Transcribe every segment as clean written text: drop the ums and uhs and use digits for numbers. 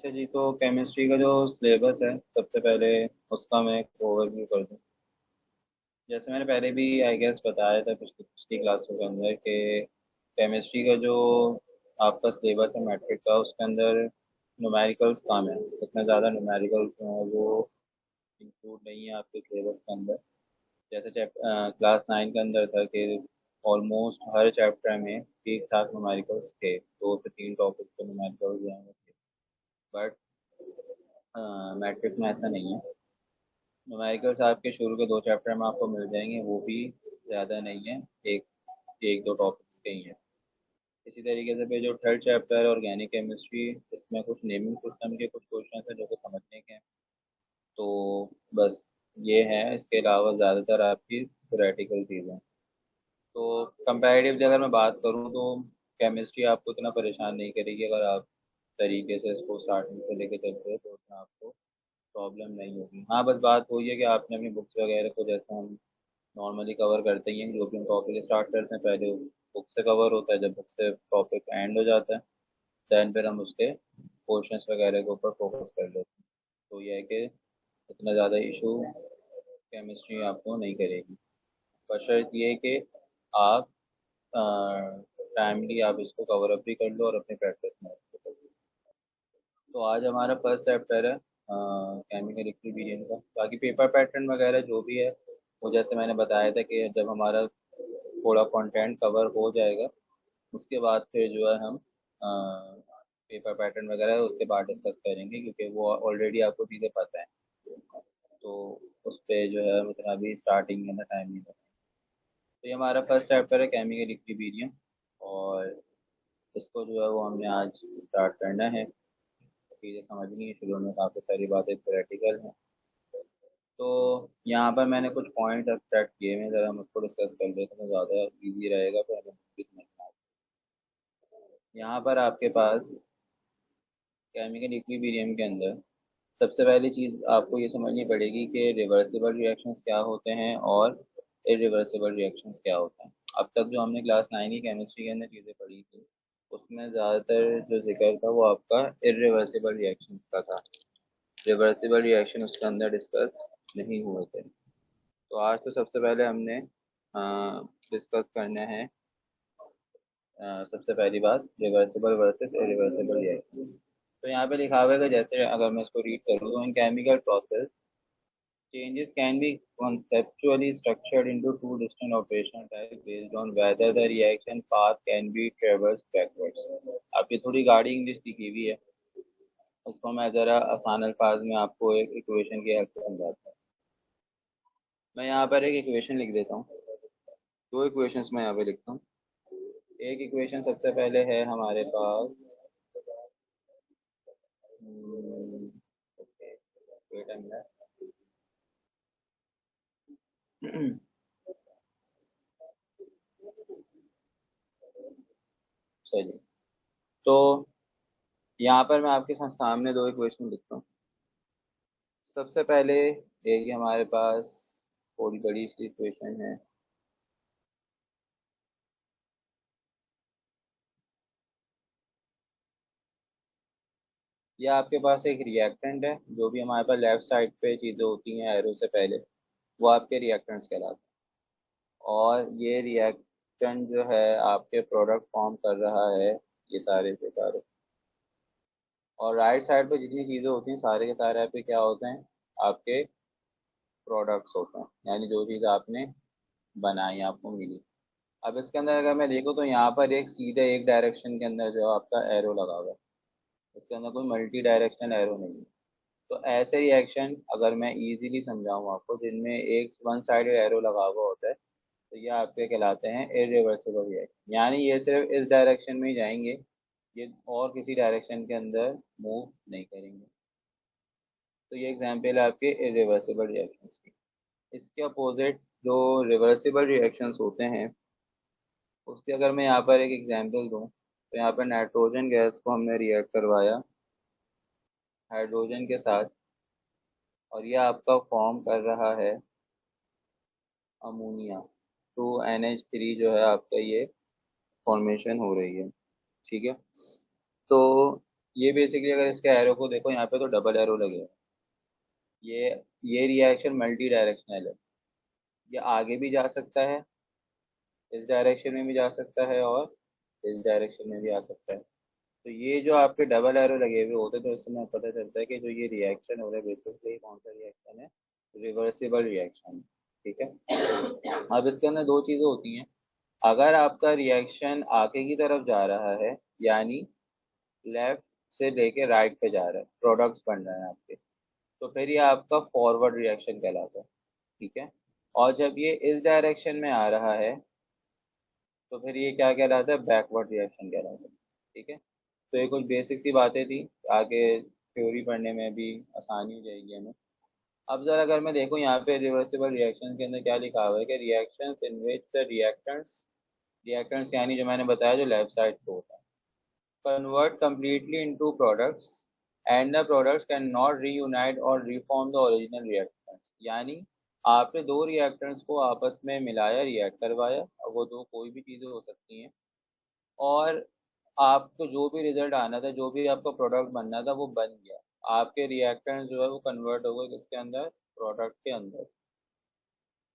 अच्छा जी, तो केमिस्ट्री का जो सिलेबस है सबसे पहले उसका मैं एक ओवरव्यू कर दूँ। जैसे मैंने पहले भी आई गेस बताया था पिछली पिछली क्लासों के अंदर कि केमिस्ट्री का जो आपका सिलेबस है मैट्रिक का, उसके अंदर न्यूमेरिकल्स कम है। इतना ज़्यादा न्यूमेरिकल्स जो है वो इंक्लूड नहीं है आपके सिलेबस के अंदर। जैसे क्लास 9 के अंदर था कि ऑलमोस्ट हर चैप्टर में ठीक ठाक न्यूमेरिकल्स थे, 2 से 3 टॉपिक के न्यूमेरिकल्स जो हैं। बट मैट्रिक में ऐसा नहीं है। न्यूमेरिकल्स आपके शुरू के 2 चैप्टर में आपको मिल जाएंगे, वो भी ज़्यादा नहीं है, एक एक दो टॉपिक्स के ही हैं। इसी तरीके से फिर जो थर्ड चैप्टर है ऑर्गेनिक केमिस्ट्री, इसमें कुछ नेमिंग सिस्टम के कुछ क्वेश्चन है जो कि समझने के हैं। तो बस ये है, इसके अलावा ज़्यादातर आपकी थ्योरेटिकल चीज़ें। तो कंपैरेटिवली अगर मैं बात करूँ तो केमिस्ट्री आपको इतना परेशान नहीं करेगी। अगर आप तरीके से इसको स्टार्टिंग से लेके चलते हो तो उतना आपको प्रॉब्लम नहीं होगी। हाँ, बस बात वही है कि आपने अपनी बुक्स वगैरह को, जैसे हम नॉर्मली कवर करते ही हैं, जो भी हम टॉपिक स्टार्ट करते हैं पहले बुक से कवर होता है। जब बुक से टॉपिक एंड हो जाता है दैन फिर हम उसके क्वेश्चंस वगैरह के ऊपर फोकस कर लेते हैं। तो ये है कि इतना ज़्यादा इशू केमिस्ट्री आपको नहीं करेगी। बशर्त ये है कि आप टाइमली आप इसको कवर अप भी कर लो और अपनी प्रैक्टिस में इसको कर लो। तो आज हमारा फर्स्ट चैप्टर है केमिकल इक्विलिब्रियम का। बाकी पेपर पैटर्न वगैरह जो भी है वो जैसे मैंने बताया था कि जब हमारा थोड़ा कंटेंट कवर हो जाएगा उसके बाद फिर जो है हम पेपर पैटर्न वगैरह उसके बाद डिस्कस करेंगे, क्योंकि वो ऑलरेडी आपको चीज़ें पता है। तो उस पर जो है उतना अभी स्टार्टिंग में ना टाइम नहीं लगता। तो ये हमारा फर्स्ट चैप्टर है केमिकल इक्विलिब्रियम, और इसको जो है वो हमने आज स्टार्ट करना है। चीज़ें समझनी है, शुरू में काफ़ी सारी बातें थ्योरेटिकल हैं। तो यहाँ पर मैंने कुछ पॉइंट्स अब सेट किए हैं, ज़रा हम उसको डिस्कस कर लेते हैं तो ज़्यादा इजी रहेगा, तो हमें भी समझ में आए। यहाँ पर आपके पास केमिकल इक्विलिब्रियम के अंदर सबसे पहली चीज़ आपको ये समझनी पड़ेगी कि रिवर्सिबल रिएक्शंस क्या होते हैं और इरिवर्सिबल रिएक्शंस क्या होते हैं। अब तक जो हमने क्लास 9 की केमिस्ट्री के अंदर चीज़ें पढ़ी थी उसमें ज़्यादातर जो जिक्र था वो आपका इरिवर्सिबल रिएक्शंस का था। रिवर्सिबल रिएक्शन उसके अंदर डिस्कस नहीं हुए थे। तो आज तो सबसे पहले हमने डिस्कस करना है सबसे पहली बात रिवर्सिबल वर्सेस इरिवर्सिबल रिएक्शंस। तो यहाँ पे लिखा हुआ है कि जैसे अगर मैं इसको रीड करूँ तो इन chemical process changes can be conceptually structured into two distinct operational types based on whether the reaction path can be traversed backwards। आपकी थोड़ी गाढ़ी इंग्लिश लिखी हुई है, उसको मैं ज़रा आसान अल्फाज में आपको एक इक्वेशन की हेल्प से समझाता हूँ। मैं यहाँ पर एक इक्वेशन लिख देता हूँ। दो इक्वेशंस मैं यहाँ पे लिखता हूँ। एक इक्वेशन सबसे पहले है हमारे पास, ओके वेट अ मिनट। चलिए, तो यहाँ पर मैं आपके सामने दो इक्वेशन लिखता हूँ। सबसे पहले एक हमारे पास थोड़ी बड़ी सी इक्वेशन है। यह आपके पास एक रिएक्टेंट है, जो भी हमारे पास लेफ्ट साइड पे चीज़ें होती हैं एरो से पहले वो आपके रिएक्टेंट्स कहलाते हैं। और ये रिएक्टेंट जो है आपके प्रोडक्ट फॉर्म कर रहा है, ये सारे के सारे। और राइट साइड पे जितनी चीज़ें होती हैं सारे के सारे आपके क्या होते हैं, आपके प्रोडक्ट्स होते हैं, यानी जो चीज़ आपने बनाई आपको मिली। अब इसके अंदर अगर मैं देखूँ तो यहाँ पर एक सीधे एक डायरेक्शन के अंदर जो आपका एरो लगा हुआ है, इसके अंदर कोई मल्टी डायरेक्शनल एरो नहीं है। तो ऐसे रिएक्शन अगर मैं इजीली समझाऊँ आपको, जिनमें एक वन साइडेड एरो लगा हुआ होता है, तो ये आपके कहलाते हैं इरिवर्सिबल रिएक्शन। यानी ये सिर्फ इस डायरेक्शन में ही जाएंगे, ये और किसी डायरेक्शन के अंदर मूव नहीं करेंगे। तो ये एग्जाम्पल है आपके इरिवर्सिबल रिएक्शंस की। इसके अपोजिट जो रिवर्सिबल रिएक्शंस होते हैं उसके अगर मैं यहाँ पर एक एग्जांपल दूँ तो यहाँ पर नाइट्रोजन गैस को हमने रिएक्ट करवाया हाइड्रोजन के साथ, और यह आपका फॉर्म कर रहा है अमोनिया। 2NH3 जो है आपका ये फॉर्मेशन हो रही है। ठीक है, तो ये बेसिकली अगर इसके एरो को देखो यहाँ पे तो डबल एरो लगेगा। ये ये रिएक्शन मल्टी डायरेक्शनल है। ये आगे भी जा सकता है, इस डायरेक्शन में भी जा सकता है और इस डायरेक्शन में भी आ सकता है। तो ये जो आपके डबल एरो लगे हुए होते हैं तो इससे हमें पता चलता है कि जो ये रिएक्शन हो रहा है बेसिकली कौन सा रिएक्शन है, रिवर्सिबल रिएक्शन। ठीक है। अब इसके अंदर दो चीज़ें होती हैं। अगर आपका रिएक्शन आगे की तरफ जा रहा है, यानी लेफ्ट से लेके राइट पे जा रहा है, प्रोडक्ट्स बन रहे हैं आपके, तो फिर ये आपका फॉरवर्ड रिएक्शन कहलाता है। ठीक है। और जब ये इस डायरेक्शन में आ रहा है तो फिर ये क्या कहलाता है, बैकवर्ड रिएक्शन कहलाता है। ठीक है। तो ये कुछ बेसिक सी बातें थी, आगे थ्योरी पढ़ने में भी आसानी हो जाएगी हमें। अब जरा अगर मैं देखूँ यहाँ पे रिवर्सिबल रिएक्शन के अंदर क्या लिखा हुआ है कि reactions in which the reactants, reactants यानी जो मैंने बताया जो लेफ्ट साइड पे होता है, convert completely into products and the products cannot reunite or reform the original reactants। यानी आपने दो रिएक्टेंट्स को आपस में मिलाया, रिएक्ट करवाया, और वो दो कोई भी चीज़ें हो सकती हैं, और आपको जो भी रिजल्ट आना था, जो भी आपका प्रोडक्ट बनना था वो बन गया। आपके रिएक्टेंट्स जो है वो कन्वर्ट हो गए किसके अंदर, प्रोडक्ट के अंदर।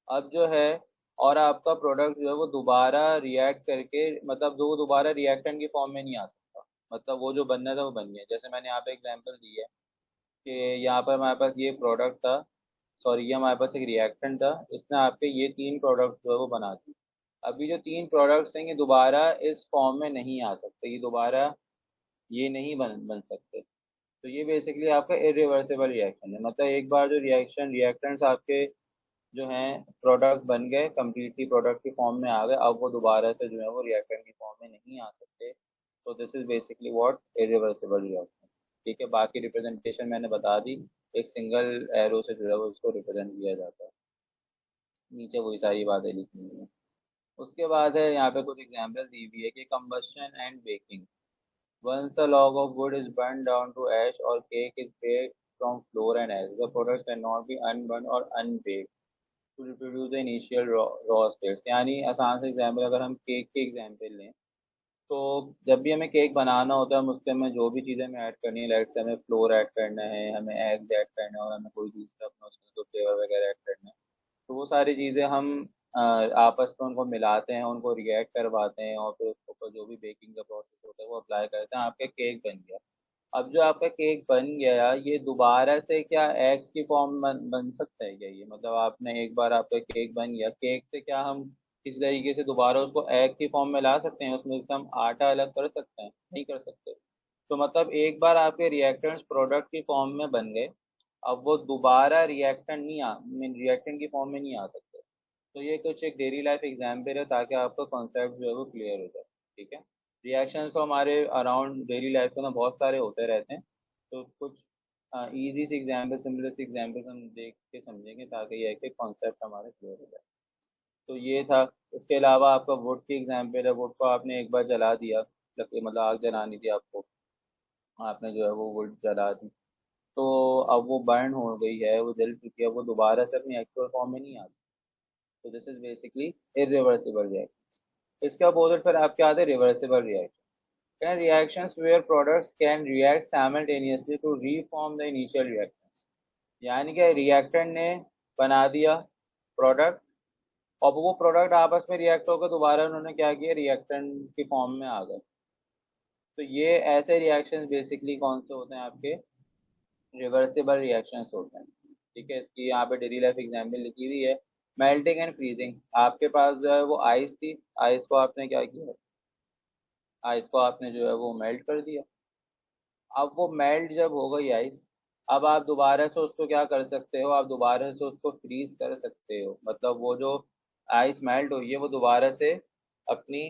अब जो है, और आपका प्रोडक्ट जो है वो दोबारा रिएक्ट करके, मतलब जो दोबारा रिएक्टेंट की फॉर्म में नहीं आ सकता, मतलब वो जो बनना था वो बन गया। जैसे मैंने यहाँ पे एग्जांपल दी है कि यहाँ पर हमारे पास ये प्रोडक्ट था, सॉरी ये हमारे पास एक रिएक्टेंट था, इसने आपके ये तीन प्रोडक्ट जो है वो बना दी। अभी जो तीन प्रोडक्ट्स हैं ये दोबारा इस फॉर्म में नहीं आ सकते, ये दोबारा ये नहीं बन बन सकते। तो ये बेसिकली आपका इरिवर्सिबल रिएक्शन है। मतलब एक बार जो रिएक्शन रिएक्टेंट्स आपके जो हैं प्रोडक्ट बन गए, कम्प्लीटली प्रोडक्ट की फॉर्म में आ गए, अब वो दोबारा से जो है वो रिएक्टेंट की फॉर्म में नहीं आ सकते। तो this is basically what irreversible reaction. ठीक है। बाकी रिप्रेजेंटेशन मैंने बता दी, एक सिंगल एरो से जो है वो इसको रिप्रेजेंट किया जाता है। नीचे वही सारी बातें लिखी हुई हैं। उसके बाद है यहाँ पे कुछ एग्जाम्पल दी हुई है कि combustion and baking. Once a log of wood is burned down to ash or cake is baked from flour and eggs, the products cannot be unburned or unbaked to reproduce the initial raw states। यानी आसान से example अगर हम cake की example लें, तो जब भी हमें केक बनाना होता है हम उसके में जो भी चीज़ें हमें ऐड करनी है, लाइक से हमें फ्लोर ऐड करना है, हमें एग ऐड करना है, और हमें कोई दूसरा अपना उसमें तो फ्लेवर वगैरह ऐड करना है, तो वो सारी चीज़ें हम आपस में उनको मिलाते हैं, उनको रिएक्ट करवाते हैं, और फिर उसके ऊपर जो भी बेकिंग का प्रोसेस होता है वो अप्लाई करते हैं, आपका केक बन गया। अब जो आपका केक बन गया ये दोबारा से क्या एग्स की फॉर्म बन सकता है क्या? ये मतलब आपने एक बार आपका केक बन गया, केक से क्या हम किसी तरीके से दोबारा उसको एग की फॉर्म में ला सकते हैं, उसमें से हम आटा अलग कर सकते हैं? नहीं कर सकते। तो मतलब एक बार आपके रिएक्टेंट्स प्रोडक्ट की फॉर्म में बन गए, अब वो दोबारा रिएक्टेंट की फॉर्म में नहीं आ सकते। तो ये कुछ एक डेली लाइफ एग्जाम्पल है ताकि आपका कॉन्सेप्ट जो है वो क्लियर हो जाए। ठीक है। रिएक्शंस तो हमारे अराउंड डेली लाइफ में ना बहुत सारे होते रहते हैं, तो कुछ इजी सी एग्जाम्पल, सिंपल सी एग्जाम्पल हम देख के समझेंगे ताकि यह कि कॉन्सेप्ट हमारा क्लियर हो जाए। तो ये था। इसके अलावा आपका वुड की एग्जाम्पल है, वुड को आपने एक बार जला दिया, मतलब आग जलानी थी आपको, आपने जो है वो वुड जला दी, तो अब वो बर्न हो गई है, वो जल चुकी है, वो दोबारा से अपनी एक्चुअल फॉर्म में नहीं आ सकती। तो this is basically irreversible reaction. इसके अपोजिट फिर आप क्या आते हैं, reversible reaction. Can reactions where products can react simultaneously to reform the initial reactants. यानी कि रिएक्टेंट ने बना दिया प्रोडक्ट, और वो प्रोडक्ट आपस में रिएक्ट होकर दोबारा उन्होंने क्या किया, रिएक्टेंट की फॉर्म में आ गए। तो ये ऐसे रिएक्शंस बेसिकली कौन से होते हैं आपके, रिवर्सिबल रिएक्शंस होते हैं। ठीक है। इसकी यहाँ पे डेली लाइफ एग्जाम्पल लिखी हुई है। Melting and freezing. आपके पास जो है वो आइस थी, आइस को आपने क्या किया, आइस को आपने जो है वो मेल्ट कर दिया। अब वो मेल्ट जब हो गई आइस, अब आप दोबारा से उसको क्या कर सकते हो, आप दोबारा से उसको फ्रीज कर सकते हो। मतलब वो जो आइस मेल्ट हुई है वो अपनी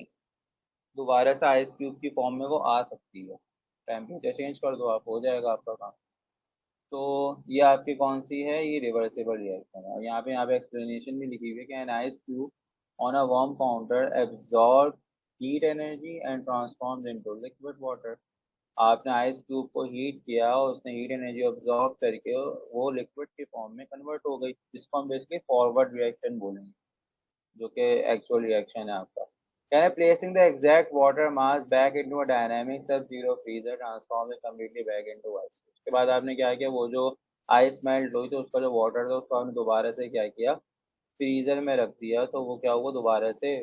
दोबारा से आइस क्यूब की फॉर्म में वो आ सकती है। टेम्परेचर चेंज कर दो, आप हो जाएगा आपका काम। तो ये आपकी कौन सी है, ये रिवर्सिबल रिएक्शन है। और यहाँ पे एक्सप्लेनेशन भी लिखी हुई है कि an ice cube on a warm counter absorb heat energy and transform into liquid water. आपने आइस क्यूब को हीट किया और उसने हीट एनर्जी ऑब्जॉर्ब करके वो लिक्विड की फॉर्म में कन्वर्ट हो गई, जिसको हम बेसिकली फॉरवर्ड रिएक्शन बोलेंगे, जो कि एक्चुअल रिएक्शन है आपका। कह रहे placing the exact water mass back into a dynamic sub zero freezer transform it completely back into ice. उसके बाद आपने क्या किया, वो जो आइस मेल्ट हुई तो उसका जो वाटर था उसको आपने दोबारा से क्या किया, फ्रीजर में रख दिया, तो वो क्या होगा, दोबारा से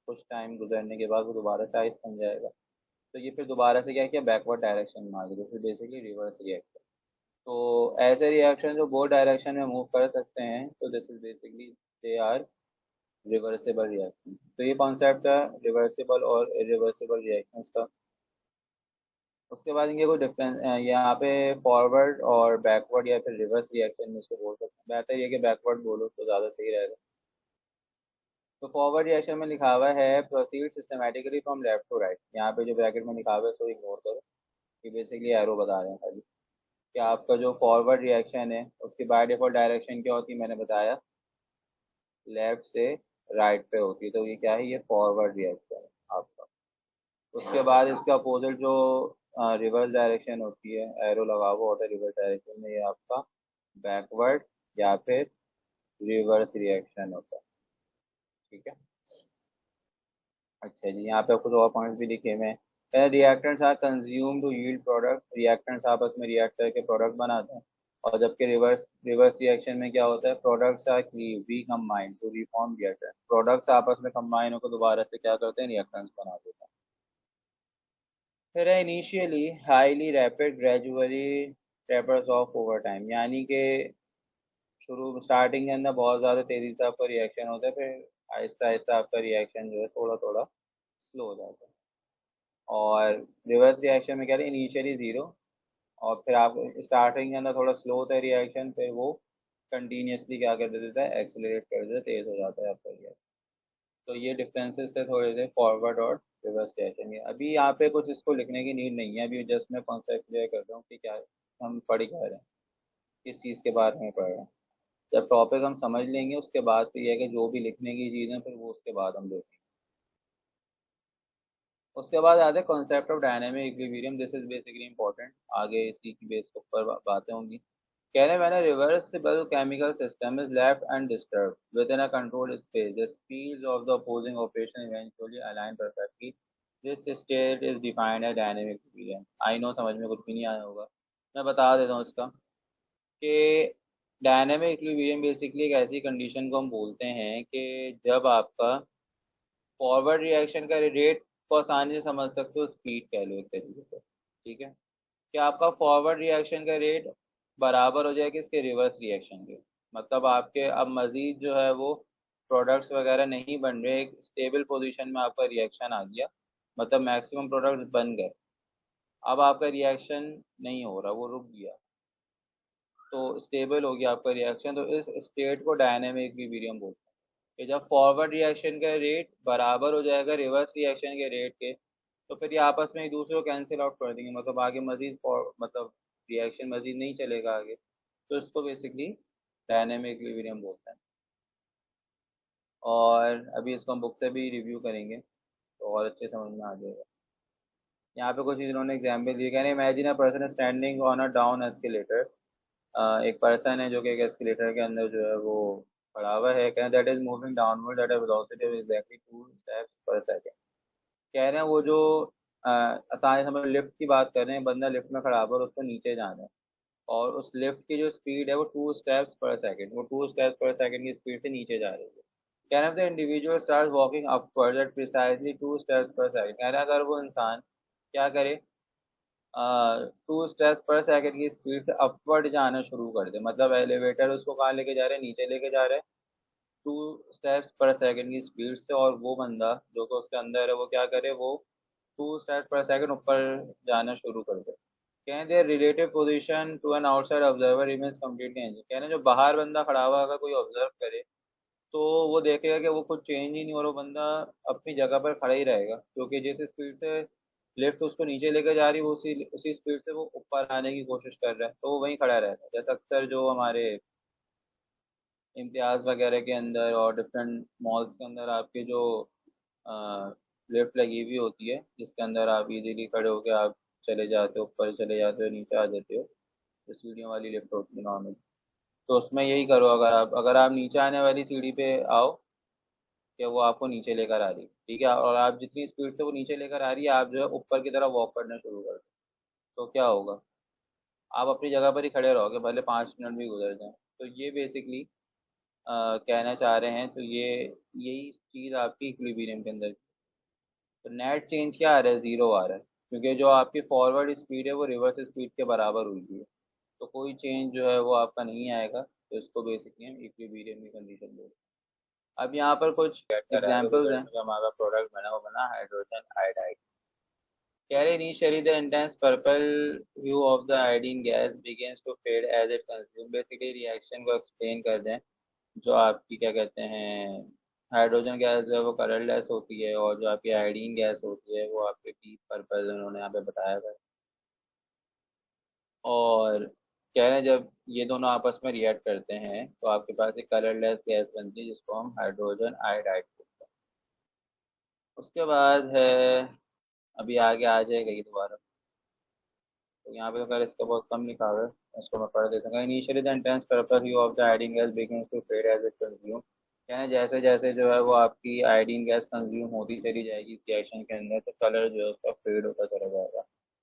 कुछ टाइम गुजरने के बाद वो दोबारा से आइस बन जाएगा। तो ये फिर दोबारा से क्या किया, बैकवर्ड डायरेक्शन में आ गया, तो फिर बेसिकली रिवर्स रिएक्शन। तो ऐसे रिएक्शन जो बोथ डायरेक्शन में मूव कर सकते हैं, तो this is basically they are reversible reaction. तो ये कॉन्सेप्ट है रिवर्सिबल और इरिवर्सिबल रिएक्शंस का। उसके बाद इनके कोई डिफरेंस यहाँ पे फॉरवर्ड और बैकवर्ड या फिर रिवर्स रिएक्शन में इसको बोल सकते हैं, बेहतर ये कि बैकवर्ड बोलो तो ज़्यादा सही रहेगा। तो फॉरवर्ड रिएक्शन में लिखा हुआ है proceed systematically from left to right. यहाँ पे जो ब्रैकेट में लिखा हुआ है उसको इग्नोर करो, ये बेसिकली एरो बता रहे हैं खाली कि आपका जो फॉरवर्ड रिएक्शन है उसकी बाय डिफॉल्ट डायरेक्शन क्या होती है, मैंने बताया लेफ्ट से राइट पे होती है, तो ये क्या है, ये फॉरवर्ड रिएक्शन है आपका। उसके बाद इसका अपोजिट जो रिवर्स डायरेक्शन होती है, एरो लगा हुआ होता है रिवर्स डायरेक्शन में, ये आपका बैकवर्ड या फिर रिवर्स रिएक्शन होता है। ठीक है। अच्छा जी, यहाँ पे कुछ और पॉइंट्स भी लिखे हुए हैं। Reactants are consume to yield products, reactants आपस में रिएक्ट करके प्रोडक्ट बनाते हैं। और जबकि रिवर्स रिवर्स रिएक्शन में क्या होता है, products are we combine to reform reactant, products आपस में कंबाइन होकर दोबारा से क्या करते हैं, रिएक्टेंट्स बना देते हैं। फिर है initially highly rapid gradually tapers of over time, यानी कि शुरू स्टार्टिंग के अंदर बहुत ज़्यादा तेज़ी से आपका रिएक्शन होता है, फिर आहिस्ता आहिस्ता आपका रिएक्शन जो है थोड़ा थोड़ा स्लो हो जाता है। और रिवर्स रिएक्शन में क्या है, इनिशियली ज़ीरो, और फिर आप स्टार्टिंग के अंदर थोड़ा स्लो होता है रिएक्शन, फिर वो कंटिन्यूसली क्या कर देता है, एक्सेलरेट कर देता है, तेज़ हो जाता है आपका रिएक्शन। तो ये डिफरेंसेस थे थोड़े से फॉरवर्ड और रिवर्स रिएक्शन के। अभी यहाँ पे कुछ इसको लिखने की नीड नहीं है, अभी जस्ट मैं कॉन्सेप्ट क्लियर कर रहा हूँ कि क्या हम पढ़ क्या रहे हैं, किस चीज़ के बारे में पढ़ रहे हैं। जब टॉपिक हम समझ लेंगे उसके बाद फिर ये है कि जो भी लिखने की चीज़ें फिर वो उसके बाद हम देखेंगे। उसके बाद आते हैं concept of dynamic equilibrium, this is basically important, आगे इसी की बेस के ऊपर बातें होंगी। कह रहे हैं when a reversible chemical system is left undisturbed within a controlled space, the speeds of the opposing operation eventually align perfectly. This state is defined as dynamic equilibrium. I know समझ में कुछ भी नहीं आया होगा, मैं बता देता हूँ इसका कि डायनेमिक इक्विलिब्रियम बेसिकली एक ऐसी कंडीशन को हम बोलते हैं कि जब आपका फॉरवर्ड रिएक्शन का रेट को आसानी से समझ सकते हो, स्पीड कह लो एक तरीके से, ठीक है, कि आपका फॉरवर्ड रिएक्शन का रेट बराबर हो जाए किसके, रिवर्स रिएक्शन के। मतलब आपके अब मज़ीद जो है वो प्रोडक्ट्स वगैरह नहीं बन रहे, एक स्टेबल पोजीशन में आपका रिएक्शन आ गया, मतलब मैक्सिमम प्रोडक्ट्स बन गए, अब आपका रिएक्शन नहीं हो रहा, वो रुक गया, तो स्टेबल हो गया आपका रिएक्शन, तो इस स्टेट को डायनेमिक इक्विलिब्रियम बोलते हैं। कि जब फॉरवर्ड रिएक्शन का रेट बराबर हो जाएगा रिवर्स रिएक्शन के रेट के, तो फिर ये आपस में एक दूसरे को कैंसिल आउट कर देंगे, मतलब आगे मजीद मतलब रिएक्शन मजीद नहीं चलेगा आगे, तो इसको बेसिकली डायनेमिक इक्विलिब्रियम बोलते हैं। और अभी इसको हम बुक से भी रिव्यू करेंगे तो और अच्छे समझ में आ जाएगा। यहाँ पे कुछ इन्होंने एग्जाम्पल दिए, कहने imagine a person standing on a down escalator, एक पर्सन है जो कि एक एस्केलेटर के अंदर जो है वो खड़ा हुआ है, कहना that is moving downward at a velocity of exactly 2 steps per second. कह रहे हैं वो जो आसानी से लिफ्ट की बात कर रहे हैं, बंदा लिफ्ट में खड़ा हुआ और उसको नीचे जाना है, और उस लिफ्ट की जो स्पीड है वो 2 स्टेप्स पर सेकंड, वो 2 स्टेप्स पर सेकंड की स्पीड से नीचे जा रही है। कह रहे हैं the individual start walking upward at precisely 2 steps per second. कह रहे हैं अगर वो इंसान क्या करे, 2 स्टेप्स पर सेकंड की स्पीड से अपवर्ड जाना शुरू कर दे, मतलब एलिवेटर उसको कहाँ लेके जा रहे हैं, नीचे लेके जा रहे हैं 2 स्टेप्स पर सेकंड की स्पीड से, और वो बंदा जो कि उसके अंदर है वो क्या करे, वो 2 स्टेप्स पर सेकंड ऊपर जाना शुरू कर दे। कहें their relative position to an outside observer remains completely unchange. कहने जो बाहर बंदा खड़ा हुआ अगर कोई ऑब्जर्व करे तो वो देखेगा कि वो कुछ चेंज ही नहीं हो रहा, वो बंदा अपनी जगह पर खड़ा ही रहेगा, क्योंकि जिस स्पीड से लिफ्ट उसको नीचे लेकर जा रही है वो उसी उसी स्पीड से वो ऊपर आने की कोशिश कर रहा है, तो वो वहीं खड़ा रहता है। जैसे अक्सर जो हमारे इम्तियाज़ वगैरह के अंदर और डिफरेंट मॉल्स के अंदर आपके जो लिफ्ट लगी हुई होती है, जिसके अंदर आप इजीली खड़े होकर आप चले जाते हो, ऊपर चले जाते हो, नीचे आ जाते हो, जो सीढ़ियों वाली लिफ्ट होती है नॉर्मल, तो उसमें यही करो, अगर आप नीचे आने वाली सीढ़ी पे आओ, कि वो आपको नीचे लेकर आ रही है, ठीक है, और आप जितनी स्पीड से वो नीचे लेकर आ रही है आप जो है ऊपर की तरफ वॉक करना शुरू कर दो, तो क्या होगा, आप अपनी जगह पर ही खड़े रहोगे भले 5 मिनट भी गुजर जाए। तो ये बेसिकली कहना चाह रहे हैं, तो ये यही चीज़ आपकी इक्विलिब्रियम के अंदर। तो नेट चेंज क्या आ रहा है, ज़ीरो आ रहा है, क्योंकि जो आपकी फॉरवर्ड स्पीड है वो रिवर्स स्पीड के बराबर हुई है। तो कोई चेंज जो है वो आपका नहीं आएगा, तो इसको बेसिकली हम इक्विलिब्रियम की कंडीशन बोलते हैं। अब यहाँ पर कुछ एग्जांपल्स हैं। जो हमारा प्रोडक्ट बना वो बना हाइड्रोजन आयोडाइड। कह रहे initially the intense purple hue of the iodine gas begins to fade as it consumes। Basically reaction को एक्सप्लेन कर दें, जो आपकी क्या कहते हैं हाइड्रोजन गैस जो है वो कलरलेस होती है, और जो आपकी आयोडीन गैस होती है वो आपके डीप पर्पल उन्होंने यहाँ पे बताया था। और कह रहे हैं जब ये दोनों आपस में रिएक्ट करते हैं तो आपके पास एक कलरलेस गैस बनती है जिसको हम हाइड्रोजन आयोडाइड बोलते हैं। उसके बाद है, अभी आगे आ जाएगा ये दोबारा, तो यहाँ पे तो खैर इसका बहुत कम लिखा हुआ है, इसको मैं पढ़ देता हूँ। Initially the intense purple hue of the iodine gas begins to fade as it consume. कहना जैसे जैसे जो है वो आपकी आयोडीन गैस कंज्यूम होती चली जाएगी इस रिएक्शन के अंदर, तो कलर जो है उसका फेड होता चला जाएगा।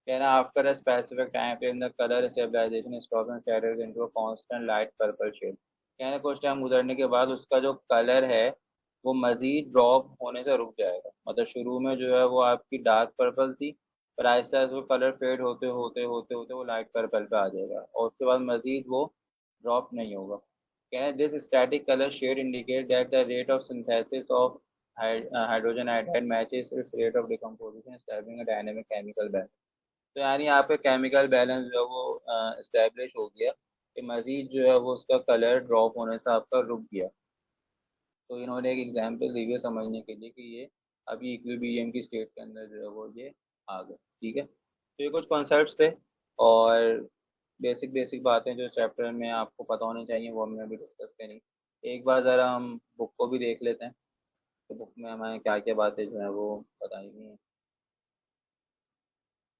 कहना after a specific time frame the colour stabilisation stop and settles into a constant light purple shade. कहना कुछ टाइम गुजरने के बाद उसका जो कलर है वो मजीद ड्रॉप होने से रुक जाएगा। मतलब शुरू में जो है वो आपकी डार्क पर्पल थी, पर आहिस्ता आहिस्ता वो कलर फेड होते होते होते होते वो लाइट पर्पल पे आ जाएगा, और उसके बाद मजीद वो ड्रॉप नहीं होगा। कहना this static colour shade indicate that the rate of synthesis of hydrogen iodide matches its rate of decomposition establishing a dynamic chemical balance. तो यानी आपका केमिकल बैलेंस जो है वो इस्टेब्लिश हो गया, कि मजीद जो है वो उसका कलर ड्रॉप होने से आपका रुक गया। तो इन्होंने एक एग्जांपल दी है समझने के लिए कि ये अभी इक्विलिब्रियम की स्टेट के अंदर जो है वो ये आ गए, ठीक है। तो ये कुछ कॉन्सेप्ट्स थे, और बेसिक बेसिक बातें जो चैप्टर में आपको पता होनी चाहिए वो हमने अभी डिस्कस करी। एक बार ज़रा हम बुक को भी देख लेते हैं, तो बुक में हमें क्या क्या बातें जो हैं वो बताई गई हैं।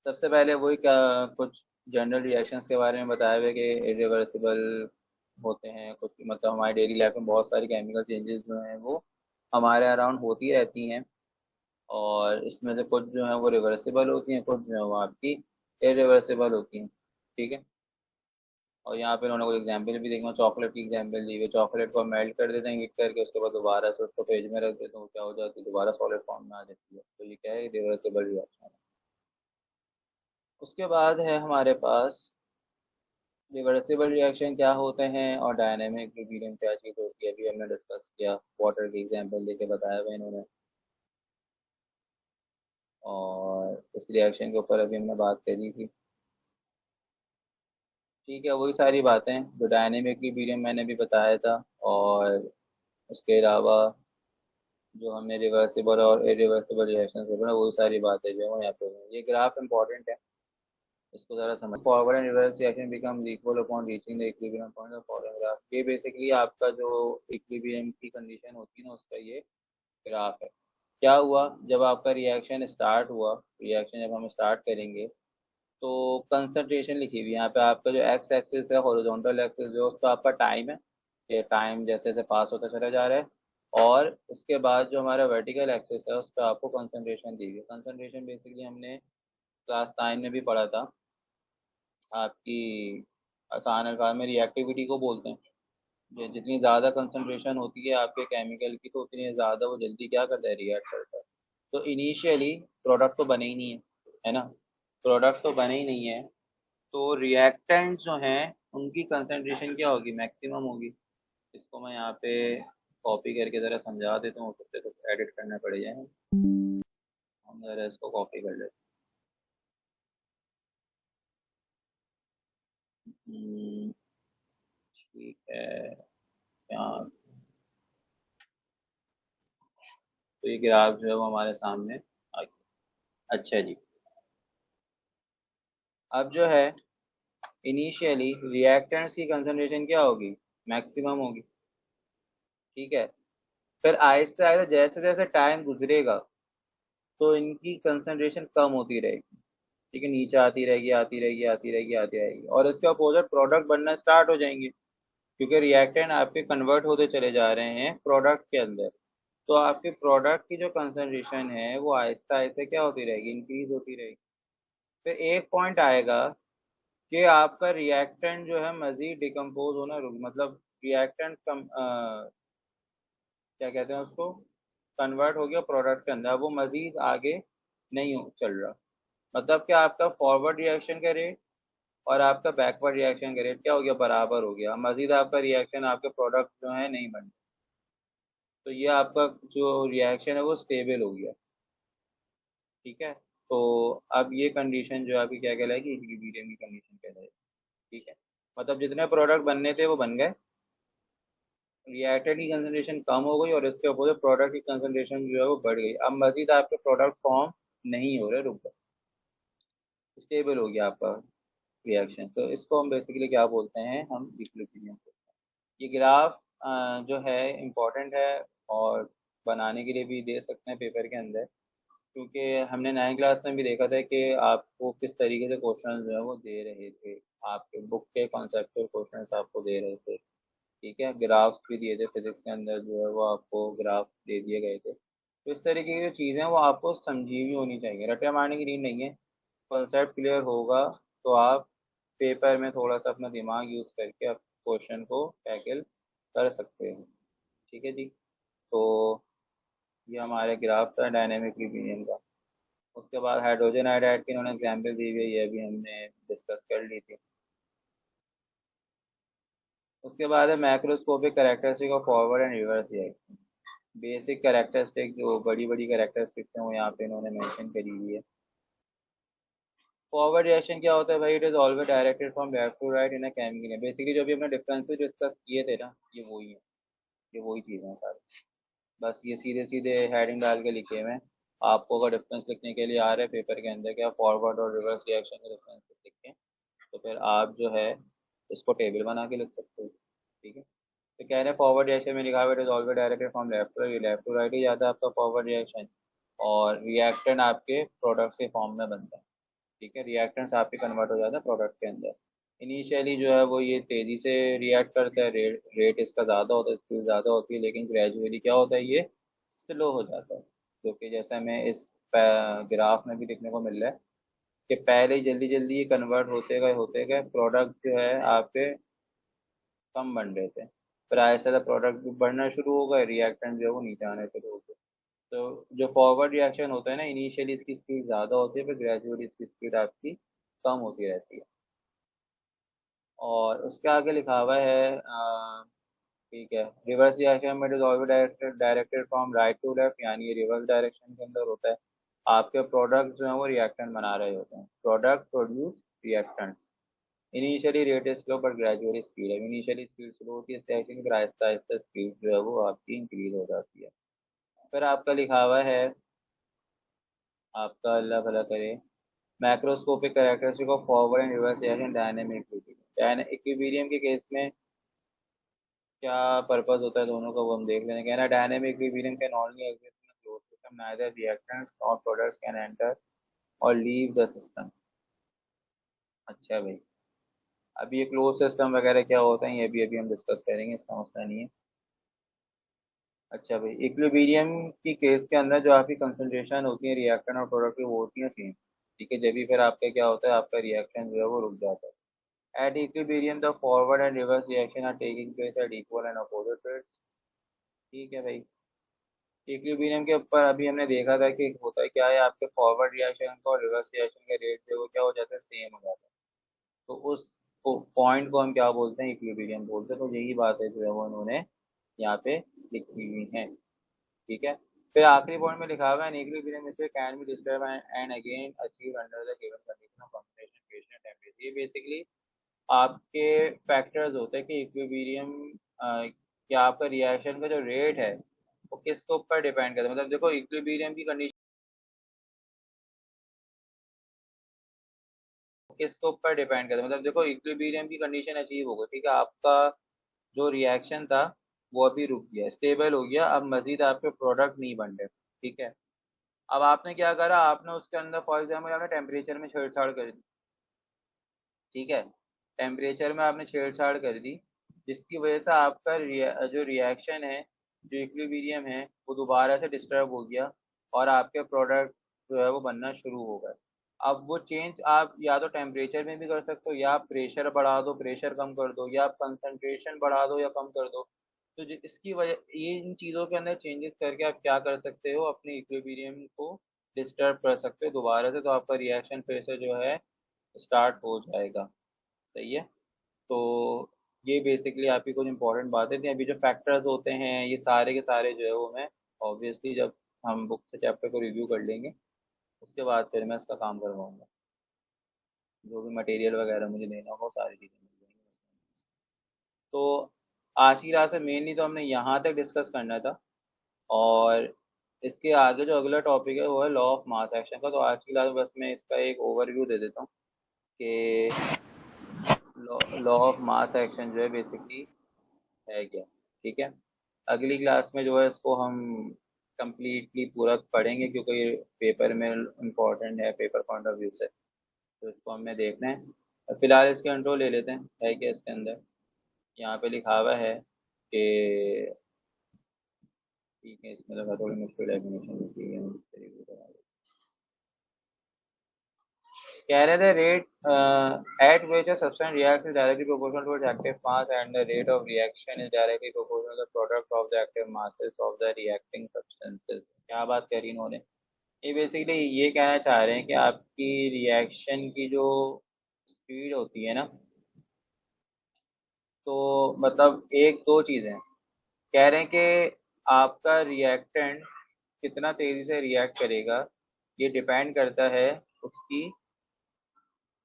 सबसे पहले वही क्या कुछ जनरल रिएक्शंस के बारे में बताया हुआ है कि इरिवर्सिबल होते हैं कुछ, मतलब हमारी डेली लाइफ में बहुत सारी केमिकल चेंजेस जो हैं वो हमारे अराउंड होती रहती हैं, और इसमें से कुछ जो है वो रिवर्सिबल होती हैं, कुछ जो है वो आपकी इरिवर्सिबल होती हैं, ठीक है। और यहाँ पे उन्होंने कोई एग्जांपल भी देखना, चॉकलेट की एग्जांपल दी हुई है। चॉकलेट को मेल्ट कर देते हैं हीट करके, उसके बाद दोबारा से उसको फ्रिज में रख देते हैं, वो क्या हो जाती है दोबारा सॉलिड फॉर्म में आ जाती है। तो ये क्या है, रिवर्सिबल रिएक्शन है। उसके बाद है हमारे पास रिवर्सिबल रिएक्शन क्या होते हैं, और डायनेमिक इक्विलिब्रियम क्या चीज़ होती है, अभी हमने डिस्कस किया, वाटर की एग्जांपल देके बताया हुआ इन्होंने। और इस रिएक्शन के ऊपर अभी हमने बात करी थी, ठीक है। वही सारी बातें जो डायनेमिक इक्विलिब्रियम मैंने भी बताया था, और उसके अलावा जो हमने रिवर्सिबल और इरिवर्सिबल रिएक्शन से बना वही सारी बातें जो है वो यहाँ पे हैं। ये ग्राफ इंपॉर्टेंट है, इसको ज़रा समझ। Forward and reverse reaction becomes equal upon reaching the equilibrium point of following graph. ये बेसिकली आपका जो इक्विलिब्रियम की कंडीशन होती है ना उसका ये ग्राफ है। क्या हुआ, जब आपका रिएक्शन स्टार्ट हुआ, रिएक्शन जब हम स्टार्ट करेंगे तो कंसंट्रेशन लिखी हुई है यहाँ पे, आपका जो एक्स एक्सिस है हॉरिजॉन्टल एक्सिस जो उसका आपका टाइम है, ये टाइम जैसे जैसे पास होता चला जा रहा है। और उसके बाद जो हमारा वर्टिकल एक्सिस है उस पर आपको कंसंट्रेशन दी हुई है। कंसंट्रेशन बेसिकली हमने क्लास 9 में भी पढ़ा था, आपकी आसान अल्फाज में रिएक्टिविटी को बोलते हैं। जितनी ज़्यादा कंसंट्रेशन होती है आपके केमिकल की तो उतनी ज़्यादा वो जल्दी क्या करता है, रिएक्ट करता है। तो इनिशियली प्रोडक्ट तो बने ही नहीं है ना, प्रोडक्ट तो बने ही नहीं है, तो रिएक्टेंट जो हैं उनकी कंसंट्रेशन क्या होगी, मैक्सिमम होगी। इसको मैं यहाँ पे कॉपी करके ज़रा समझा देता हूँ, फिर से कुछ एडिट करना पड़ेगा, हम ज़रा इसको कॉपी कर लेते हैं। ठीक है, यहाँ तो ये ग्राफ जो है वो हमारे सामने आ गया। अच्छा जी, अब जो है इनिशियली रिएक्टेंट्स की कंसंट्रेशन क्या होगी, मैक्सिमम होगी, ठीक है। फिर आहिस्ते आहिस्ते जैसे जैसे टाइम गुजरेगा तो इनकी कंसंट्रेशन कम होती रहेगी, ठीक है, नीचे आती रहेगी आती रहेगी आती रहेगी आती रहेगी, और इसके अपोजिट प्रोडक्ट बनना स्टार्ट हो जाएंगे, क्योंकि रिएक्टेंट आपके कन्वर्ट होते चले जा रहे हैं प्रोडक्ट के अंदर। तो आपके प्रोडक्ट की जो कंसंट्रेशन है वो आहिस्ता आहिस्ता क्या होती रहेगी, इंक्रीज होती रहेगी। फिर एक पॉइंट आएगा कि आपका रिएक्टेंट जो है मजीद डिकम्पोज होना रुक, मतलब रिएक्टेंट कम क्या कहते हैं उसको, कन्वर्ट हो गया प्रोडक्ट के अंदर, अब वो मजीद आगे नहीं चल रहा। मतलब कि आपका फॉरवर्ड रिएक्शन का रेट और आपका बैकवर्ड रिएक्शन का रेट क्या हो गया, बराबर हो गया। मजीद आपका रिएक्शन आपके प्रोडक्ट जो है नहीं बन, तो ये आपका जो रिएक्शन है वो स्टेबल हो गया। ठीक है, तो अब ये कंडीशन जो है आपकी क्या कहलाएगी, इक्विलिब्रियम की कंडीशन कहलाएगी। ठीक है, मतलब जितने प्रोडक्ट बनने थे वो बन गए, रिएक्टेंट की कंसंट्रेशन कम हो गई और इसके अपोजिट प्रोडक्ट की कंसंट्रेशन जो है वो बढ़ गई। अब मजीद आपके प्रोडक्ट फॉर्म नहीं हो रहे, रुक गए, स्टेबल हो गया आपका रिएक्शन। तो इसको हम बेसिकली क्या बोलते हैं, हम इक्विलिब्रियम बोलते हैं। ये ग्राफ जो है इम्पोर्टेंट है और बनाने के लिए भी दे सकते हैं पेपर के अंदर, क्योंकि हमने 9th क्लास में भी देखा था कि आपको किस तरीके से क्वेश्चन जो है वो दे रहे थे, आपके बुक के कॉन्सेप्चुअल क्वेश्चन आपको दे रहे थे। ठीक है, ग्राफ्स भी दिए थे फिजिक्स के अंदर, जो है वो आपको ग्राफ दे दिए गए थे। तो इस तरीके की जो चीज़ें हैं वो आपको समझी हुई होनी चाहिए, रटे मारने की नीड नहीं है। कॉन्सेप्ट क्लियर होगा तो आप पेपर में थोड़ा सा अपना दिमाग यूज़ करके आप क्वेश्चन को टैकल कर सकते हैं। ठीक है जी, तो ये हमारे ग्राफ था डायनेमिक इक्विलिब्रियम का। उसके बाद हाइड्रोजन आयोडाइड की इन्होंने एग्जाम्पल दी हुई है, ये भी हमने डिस्कस कर ली थी। उसके बाद है macroscopic characteristic of forward and reverse reaction. Basic characteristic जो बड़ी बड़ी कैरेक्टरिस्टिक्स हैं वो यहाँ पे इन्होंने मेंशन करी हुई है। फॉरवर्ड रिएक्शन क्या होता है भाई, it is always directed from left to right in a chemical. Basically जो भी हमने डिफरेंसेस डिस्कस किए थे ना, ये वही है, ये वही चीज़ें हैं सारी। बस ये सीधे सीधे हेडिंग डाल के लिखे हुए हैं। आपको अगर डिफरेंस लिखने के लिए आ रहे हैं पेपर के अंदर क्या फॉरवर्ड और रिवर्स रिएक्शन के डिफरेंसेस लिखें, तो फिर आप जो है इसको टेबल बना के लिख सकते हो। ठीक है, तो कह रहे हैं फॉरवर्ड रिएक्शन में लिखा हुआ it is always directed from left to right ही जाता है आपका फॉरवर्ड रिएक्शन, और रिएक्टेंट आपके प्रोडक्ट के फॉर्म में बनता है। ठीक है, रिएक्टेंट्स आपके कन्वर्ट हो जाता है प्रोडक्ट के अंदर। इनिशियली जो है वो ये तेज़ी से रिएक्ट करता है, रेट इसका ज़्यादा होता है, स्पीड ज़्यादा होती है, लेकिन ग्रेजुअली क्या होता है, ये स्लो हो जाता है। क्योंकि जैसे हमें इस ग्राफ में भी देखने को मिल रहा है कि पहले ही जल्दी जल्दी ये कन्वर्ट होते गए प्रोडक्ट जो है आपके कम बन रहे थे, फिर आहिस्ता आहिस्ता प्रोडक्ट भी बढ़ना शुरू हो गए, रिएक्टेंट जो है वो नीचे आने शुरू हो गए। तो जो फॉरवर्ड रिएक्शन होता है ना, इनिशियली इसकी स्पीड ज़्यादा होती है, फिर ग्रेजुअली इसकी स्पीड आपकी कम होती रहती है। और उसके आगे लिखा हुआ है ठीक है, रिवर्स रिएक्शन में it is always directed from right to left, यानी ये रिवर्स डायरेक्शन के अंदर होता है। आपके प्रोडक्ट्स जो हैं वो रिएक्टेंट बना रहे होते हैं, product produce reactants. Initially rate is slow but gradually speed है, इनिशियली स्पीड स्लो होती है इस रिएक्शन की, फिर आहिस्ता आहिस्ता स्पीड जो है वो आपकी इंक्रीज हो जाती है। फिर आपका लिखा हुआ है, आपका अल्लाह भला करे, macroscopic characteristic of forward and reverse reaction dynamic equilibrium. Equilibrium के केस में क्या पर्पस होता है दोनों का वो हम देख लेंगे। कहना dynamic equilibrium can only exist in closed system, neither reactants nor products can enter और लीव द सिस्टम। अच्छा भाई, अब ये क्लोज सिस्टम वगैरह क्या होता है ये भी अभी हम डिस्कस करेंगे, इसका मसला नहीं है। अच्छा भाई, इक्विलिब्रियम की केस के अंदर जो आपकी कंसंट्रेशन होती है रिएक्टेंट और प्रोडक्ट की वो होती है सेम। ठीक है, जब भी फिर आपका क्या होता है, आपका रिएक्शन जो है वो रुक जाता है। At equilibrium the forward and reverse reaction are taking place at equal and opposite rates. ठीक है भाई, इक्विलिब्रियम के ऊपर अभी हमने देखा था कि होता है क्या है, आपके फॉरवर्ड रिएक्शन का और रिवर्स रिएक्शन का रेट जो है वो क्या हो जाता है, सेम हो जाता है। तो उस पॉइंट को हम क्या बोलते हैं, इक्विलिब्रियम बोलते हैं। तो यही बात है जो है वो उन्होंने यहाँ पे लिखी हुई है। ठीक है, फिर आखिरी पॉइंट में लिखा हुआ है इक्विलिब्रियम इसे can be disturb and again achieve under the given condition of concentration pressure and temperature. ये बेसिकली आपके फैक्टर्स होते हैं कि इक्विलिब्रियम क्या आपका रिएक्शन का जो रेट है वो किसके ऊपर डिपेंड करता है। मतलब देखो इक्विलिब्रियम की कंडीशन किसके ऊपर डिपेंड करता है, मतलब देखो इक्विलिब्रियम की कंडीशन अचीव हो गई, ठीक है, आपका जो रिएक्शन था वो अभी रुक गया, स्टेबल हो गया, अब मजीद आपके प्रोडक्ट नहीं बन रहे। ठीक है, अब आपने क्या करा, आपने उसके अंदर फॉर एग्जाम्पल आपने टेम्परेचर में छेड़छाड़ कर दी। ठीक है, टेम्परेचर में आपने छेड़छाड़ कर दी, जिसकी वजह से आपका जो रिएक्शन है जो इक्विलिब्रियम है वो दोबारा से डिस्टर्ब हो गया और आपके प्रोडक्ट जो है वो बनना शुरू हो गए। अब वो चेंज आप या तो टेम्परेचर में भी कर सकते हो, या आप प्रेशर बढ़ा दो, प्रेशर कम कर दो, या आप कंसंट्रेशन बढ़ा दो या कम कर दो। तो इसकी वजह ये इन चीज़ों के अंदर चेंजेस करके आप क्या कर सकते हो, अपने इक्विलिब्रियम को डिस्टर्ब कर सकते हो दोबारा से, तो आपका रिएक्शन फिर से जो है स्टार्ट हो जाएगा। सही है। तो ये बेसिकली आपकी कुछ इंपॉर्टेंट बातें थी। अभी जो फैक्टर्स होते हैं ये सारे के सारे जो है वो मैं ऑब्वियसली जब हम बुक से चैप्टर को रिव्यू कर लेंगे उसके बाद फिर मैं इसका काम करवाऊंगा। जो भी मटेरियल वगैरह मुझे देना होगा वो सारी चीज़ें मिल जाएंगी उसमें। तो आज की क्लास में मेनली तो हमने यहाँ तक डिस्कस करना था, और इसके आगे जो अगला टॉपिक है वो है लॉ ऑफ मास एक्शन का। तो आज की क्लास में बस मैं इसका एक ओवरव्यू दे देता हूँ कि लॉ ऑफ मास एक्शन जो है बेसिकली है क्या। ठीक है। अगली क्लास में जो है इसको हम कंप्लीटली पूरा पढ़ेंगे, क्योंकि ये पेपर में इम्पोर्टेंट है पेपर पॉइंट ऑफ व्यू से, तो इसको हमें देखना है। और फिलहाल इसके कंट्रोल ले लेते हैं, है क्या इसके अंदर। यहाँ पे लिखा हुआ है कि ठीक है, इसमें लगा थोड़ी मुश्किल डेफिनेशन लिखी है। कह रहे थे rate at which a substance reacts is directly proportional towards active mass, and the rate of reaction is directly proportional to the product of the active masses of the reacting substances। क्या बात करी इन्होंने। ये basically ये कहना चाह रहे हैं कि आपकी रिएक्शन की जो स्पीड होती है ना, तो मतलब एक दो चीज़ें कह रहे हैं कि आपका रिएक्टेंट कितना तेज़ी से रिएक्ट करेगा, ये डिपेंड करता है उसकी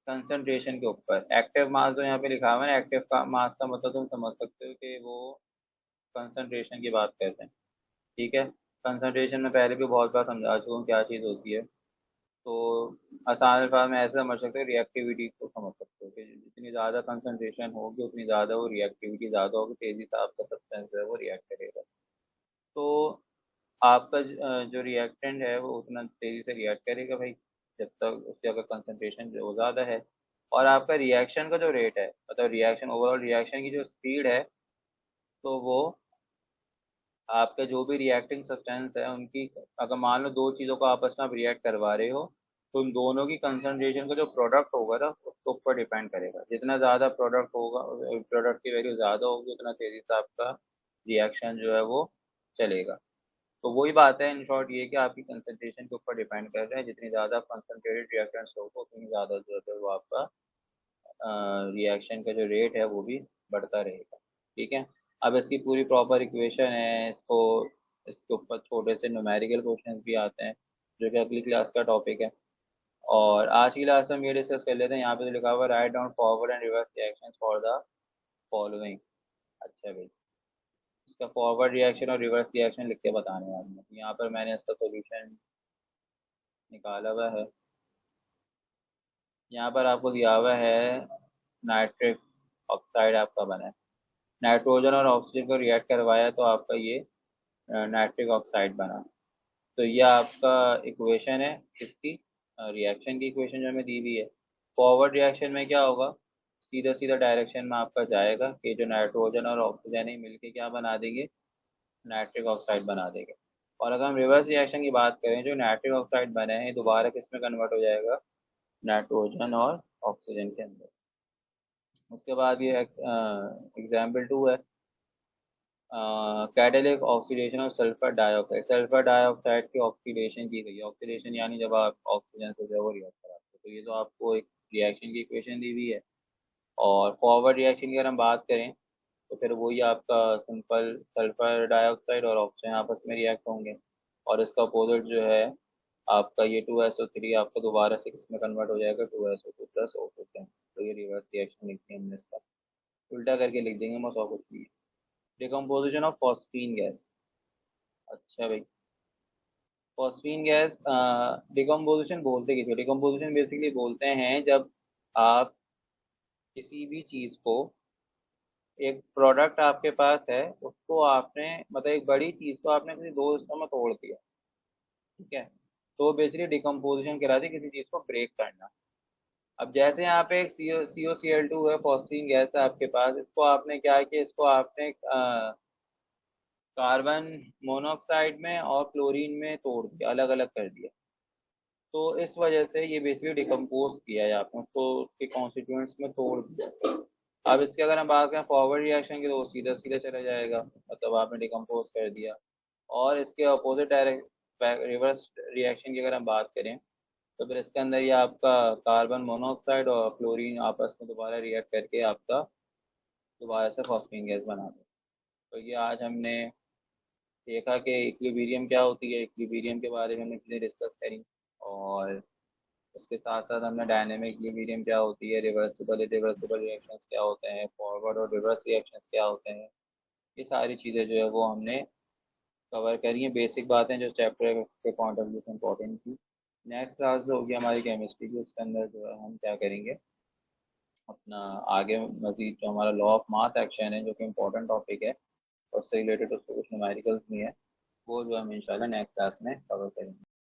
कंसंट्रेशन के ऊपर। एक्टिव मास जो यहाँ पे लिखा हुआ है, एक्टिव का मास का मतलब तुम समझ सकते हो कि वो कंसंट्रेशन की बात करते हैं। ठीक है। कंसंट्रेशन में पहले भी बहुत बार समझा चुका हूँ क्या चीज़ होती है। तो आसान अल्फाज में ऐसे समझ सकते हो, रिएक्टिविटी को समझ सकते हो कि जितनी ज़्यादा कंसंट्रेशन होगी उतनी ज़्यादा वो रिएक्टिविटी ज़्यादा होगी, तेज़ी से आपका सब्सटेंस है वो रिएक्ट करेगा। तो आपका जो रिएक्टेंट है वो उतना तेज़ी से रिएक्ट करेगा भाई, जब तक उसकी अगर कंसंट्रेशन जो ज़्यादा है। और आपका रिएक्शन का जो रेट है, मतलब रिएक्शन ओवरऑल रिएक्शन की जो स्पीड है, तो वो आपके जो भी रिएक्टिंग सब्सटेंस है उनकी, अगर मान लो दो चीज़ों को आपस में आप रिएक्ट करवा रहे हो, तो उन दोनों की कंसंट्रेशन का जो प्रोडक्ट होगा ना उसके ऊपर डिपेंड करेगा। जितना ज़्यादा प्रोडक्ट होगा, प्रोडक्ट की वैल्यू ज़्यादा होगी, उतना तेज़ी से आपका रिएक्शन जो है वो चलेगा। तो वही बात है, इन शॉर्ट ये कि आपकी कंसंट्रेशन के ऊपर डिपेंड कर रहा है। जितनी ज़्यादा कंसंट्रेटेड रिएक्टेंट्स होगा उतनी ज़्यादा जो है वो आपका रिएक्शन का जो रेट है वो भी बढ़ता रहेगा। ठीक है। अब इसकी पूरी प्रॉपर इक्वेशन है, इसको इसके ऊपर छोटे से न्यूमेरिकल क्वेश्चंस भी आते हैं जो कि अगली क्लास का टॉपिक है। और आज की क्लास में हम ये डिस्कस कर लेते हैं। यहाँ पे तो लिखा हुआ write down forward and reverse reactions for the following. अच्छा भाई, इसका फॉरवर्ड रिएक्शन और रिवर्स रिएक्शन लिख के बताने वाले हैं। यहाँ पर मैंने इसका सोल्यूशन निकाला हुआ है। यहाँ पर आपको दिया हुआ है नाइट्रिक ऑक्साइड आपका बना है, नाइट्रोजन और ऑक्सीजन को रिएक्ट करवाया तो आपका ये नाइट्रिक ऑक्साइड बना। तो ये आपका इक्वेशन है इसकी, रिएक्शन की इक्वेशन जो हमें दी हुई है। फॉरवर्ड रिएक्शन में क्या होगा, सीधा सीधा डायरेक्शन में आपका जाएगा कि जो नाइट्रोजन और ऑक्सीजन ही मिलके क्या बना देंगे, नाइट्रिक ऑक्साइड बना देंगे। और अगर हम रिवर्स रिएक्शन की बात करें, जो नाइट्रिक ऑक्साइड बने हैं दोबारा किस में कन्वर्ट हो जाएगा, नाइट्रोजन और ऑक्सीजन के अंदर। उसके बाद ये एग्जाम्पल 2 है, catalytic oxidation of sulphur dioxide. Sulphur dioxide की ऑक्सीडेशन की गई है। ऑक्सीडेशन यानी जब आप ऑक्सीजन से जो है वो रिएक्ट कराते हो। तो ये तो आपको एक रिएक्शन की इक्वेशन दी हुई है। और फॉरवर्ड रिएक्शन की अगर हम बात करें तो फिर वही आपका सिंपल सल्फर डाइऑक्साइड और ऑक्सीजन आपस में रिएक्ट होंगे, और इसका अपोजिट जो है आपका ये 2SO3 आपका दोबारा से किस में कन्वर्ट हो जाएगा, 2SO2 प्लस O2। तो ये रिवर्स रिएक्शन लिखते हैं हमने इसका, उल्टा करके लिख देंगे बस और कुछ नहीं है। Decomposition of phosphine gas. अच्छा भाई, फॉस्फीन गैस डिकम्पोजिशन बोलते किसे, डिकम्पोजिशन बेसिकली बोलते हैं जब आप किसी भी चीज़ को, एक प्रोडक्ट आपके पास है उसको आपने, मतलब एक बड़ी चीज़ को आपने किसी दो हिस्सों में तोड़ दिया। ठीक है। तो बेसिकली डिकम्पोजिशन कहलाती है किसी चीज़ को ब्रेक करना। अब जैसे यहाँ पे एक COCl2 है, फॉस्फीन गैस है आपके पास, इसको आपने क्या किया, इसको आपने कार्बन मोनोऑक्साइड में और क्लोरीन में तोड़ दिया, अलग अलग कर दिया। तो इस वजह से ये बेसिकली डिकम्पोज किया है आपने उसको, उसके कॉन्स्टिट्यूएंट्स में तोड़ दिया। अब इसके अगर हम बात करें फॉरवर्ड रिएक्शन की, तो वो सीधा सीधा चला जाएगा, मतलब आपने डिकम्पोज कर दिया। और इसके अपोजिट डायरेक्ट रिवर्स रिएक्शन की अगर हम बात करें, तो फिर इसके अंदर ये आपका कार्बन मोनोऑक्साइड और क्लोरीन आपस में दोबारा रिएक्ट करके आपका दोबारा से फॉस्फेन गैस बना दे। तो ये आज हमने देखा कि इक्विलिब्रियम क्या होती है, इक्विलिब्रियम के बारे में हमने चीज़ें डिस्कस करी। और उसके साथ साथ हमने डायनेमिक इक्विलिब्रियम क्या होती है, रिवर्सिबल इरिवर्सिबल रिएक्शंस क्या होते हैं, फॉरवर्ड और रिवर्स रिएक्शंस क्या होते हैं, ये सारी चीज़ें जो है वो हमने कवर करी हैं, बेसिक बातें जो चैप्टर के पॉइंट ऑफ व्यू से इंपॉर्टेंट थी। नेक्स्ट क्लास जो होगी हमारी केमिस्ट्री की, उसके अंदर जो है हम क्या करेंगे, अपना आगे मजीद जो हमारा लॉ ऑफ मास एक्शन है, जो कि इम्पोर्टेंट टॉपिक है, और उससे रिलेटेड उसके कुछ न्यूमेरिकल्स भी हैं, वो जो हम इंशाल्लाह नेक्स्ट क्लास में कवर करेंगे।